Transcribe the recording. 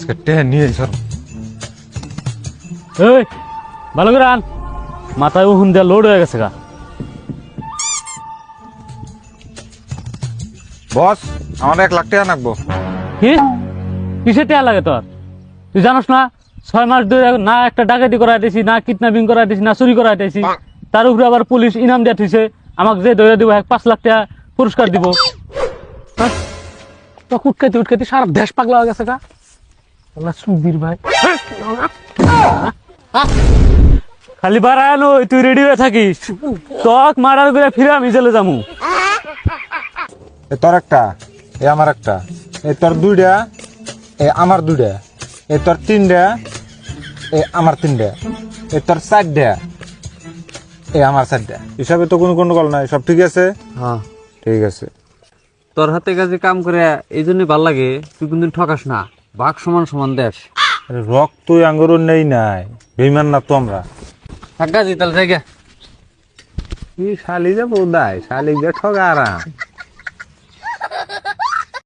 আজকে টেন নিয়ে এসো। এই ভালো করে আন, মাথায় উহুন দেওয়া লোড হয়ে গেছে গা। বস আমার 1,00,000 টাকা লাগবো। কি কিসে টেয়া লাগে তোর? তুই জানোস না 6 মাস ধরে না একটা ডাকাতি করাই দিয়েছি, না কিডন্যাপিং করাই দিয়েছি, না চুরি করাই দিয়েছি। তার উপরে আবার পুলিশ ইনাম দিয়ে থইছে, আমাকে যে ধরে দিব 5 লাখ টাকা পুরস্কার দিব। তো উটকাইতে উটকাইতে সারা দেশ পাগলা হয়ে গেছে গা। আল্লাহ সুবীর ভাই খালি বাড়ায় নই, তুই রেডি হয়ে থাকিস। তক মারার করে ফিরে আমি জেলে যাবো। এ তোর একটা, এ আমার একটা, এ তোর 2টা, এ আমার 2টা, এ তোর 3টা, এ আমার 3টা, এ তোর 4টা, এ আমার 4টা। হিসাবে তো কোনো গন্ডগোল নাই, সব ঠিক আছে? হ্যাঁ, ঠিক আছে। তোর হাতে কাজে কাম করে এই জন্যই ভাল লাগে, তুই কোনদিন ঠকাস না, ভাগ সমান সমান দেশ। রক্ত আঙ্গুর নেই নাই, বেইমান না তো আমরা। থাকা যেতাল জায়গা শালি যাবো দায়, শালি যে ঠগা আরাম।